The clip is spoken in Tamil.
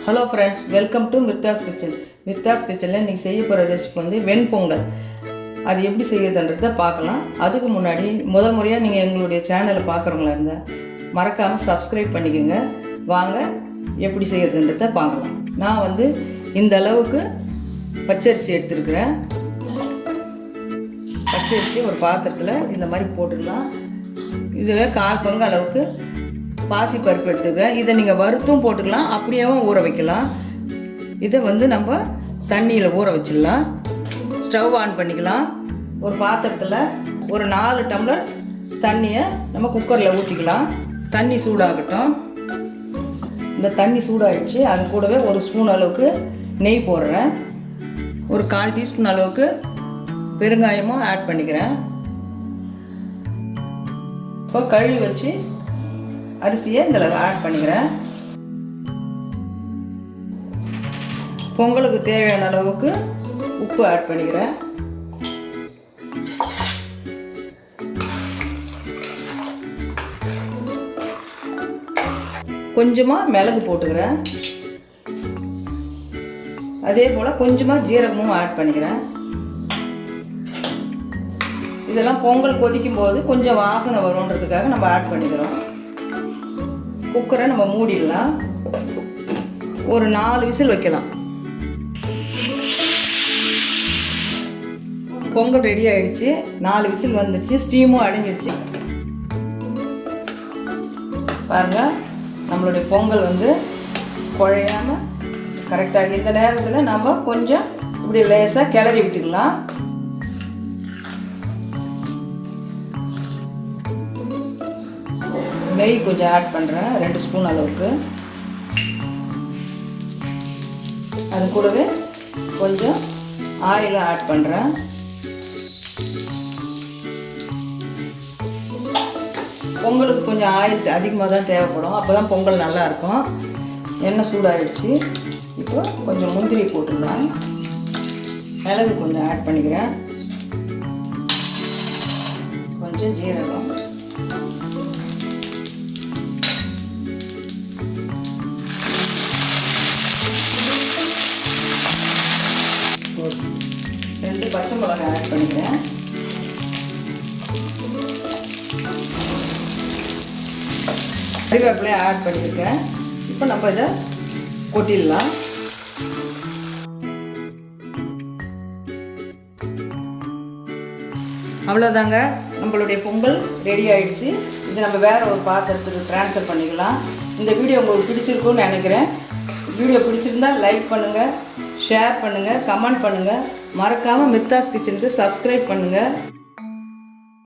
Hello friends, welcome to Mirtha's kitchen. மிர்தாஸ் கிச்சனில் இன்றைக்கி செய்ய போகிற ரெசிபி வந்து வெண்பொங்கல். அது எப்படி செய்யுதுன்றதை பார்க்கலாம். அதுக்கு முன்னாடி முறையாக நீங்கள் எங்களுடைய சேனலை பார்க்குறவங்களா இருந்தால் மறக்காமல் சப்ஸ்கிரைப் பண்ணிக்கோங்க. வாங்க எப்படி செய்யுதுன்றதை பார்க்கலாம். நான் வந்து இந்த அளவுக்கு பச்சரிசி எடுத்துருக்கிறேன். பச்சரிசி ஒரு பாத்திரத்தில் இந்த மாதிரி போட்டுடலாம். இதில் 1/4 பங்கு அளவுக்கு பாசி பருப்பு எடுத்துக்கிறேன். இதை நீங்கள் வறுத்தும் போட்டுக்கலாம், அப்படியேவும் ஊற வைக்கலாம். இதை வந்து நம்ம தண்ணியில் ஊற வச்சிடலாம். ஸ்டவ் ஆன் பண்ணிக்கலாம். ஒரு பாத்திரத்தில் ஒரு 4 டம்ளர் தண்ணியை நம்ம குக்கரில் ஊற்றிக்கலாம். தண்ணி சூடாகட்டும். இந்த தண்ணி சூடாகிடுச்சு. அது கூடவே ஒரு ஸ்பூன் அளவுக்கு நெய் போடுறேன். ஒரு 1/4 டீஸ்பூன் அளவுக்கு பெருங்காயமும் ஆட் பண்ணிக்கிறேன். இப்போ கழுவி வச்சு அரிசியை இதில் ஆட் பண்ணிக்கிறேன். பொங்கலுக்கு தேவையான அளவுக்கு உப்பு ஆட் பண்ணிக்கிறேன். கொஞ்சமாக மிளகு போட்டுக்கிறேன். அதே போல் கொஞ்சமாக ஜீரகமும் ஆட் பண்ணிக்கிறேன். இதெல்லாம் பொங்கல் கொதிக்கும் போது கொஞ்சம் வாசனை வரும்ன்றதுக்காக நம்ம ஆட் பண்ணிக்கிறோம். குக்கரை நம்ம மூடிடலாம். ஒரு 4 விசில் வைக்கலாம். பொங்கல் ரெடி ஆகிடுச்சு. 4 விசில் வந்துடுச்சு. ஸ்டீமும் அடங்கிடுச்சு. பாருங்கள், நம்மளுடைய பொங்கல் வந்து குழையாமல் கரெக்டாக. இந்த நேரத்தில் நம்ம கொஞ்சம் இப்படி லேசாக கிளறி விட்டுக்கலாம். நெய் கொஞ்சம் ஆட் பண்ணுறேன், 2 ஸ்பூன் அளவுக்கு. அது கூடவே கொஞ்சம் ஆயிலும் ஆட் பண்ணுறேன். பொங்கலுக்கு கொஞ்சம் ஆயில் அதிகமாக தான் தேவைப்படும். அப்போ தான் பொங்கல் நல்லாயிருக்கும். எண்ணெய் சூடாகிடுச்சு. இப்போ கொஞ்சம் முந்திரி போட்டுடலாம். மிளகு கொஞ்சம் ஆட் பண்ணிக்கிறேன். கொஞ்சம் ஜீரகம், ரெண்டு பச்சை மிளகாய் ஆட் பண்ணிக்கிறேன். கறிவேப்பிலையும் ஆட் பண்ணியிருக்கேன். இப்போ நம்ம இதை கொட்டிடலாம். அவ்வளோதாங்க, நம்மளுடைய பொங்கல் ரெடி ஆகிடுச்சு. இது நம்ம வேறு ஒரு பாத்திரத்துக்கு ட்ரான்ஸ்ஃபர் பண்ணிக்கலாம். இந்த வீடியோ உங்களுக்கு பிடிச்சிருக்குன்னு நினைக்கிறேன். வீடியோ பிடிச்சிருந்தால் லைக் பண்ணுங்கள், ஷேர் பண்ணுங்கள், கமெண்ட் பண்ணுங்கள். மறக்காமல் மிர்தாஸ் கிச்சனுக்கு சப்ஸ்கிரைப் பண்ணுங்கள்.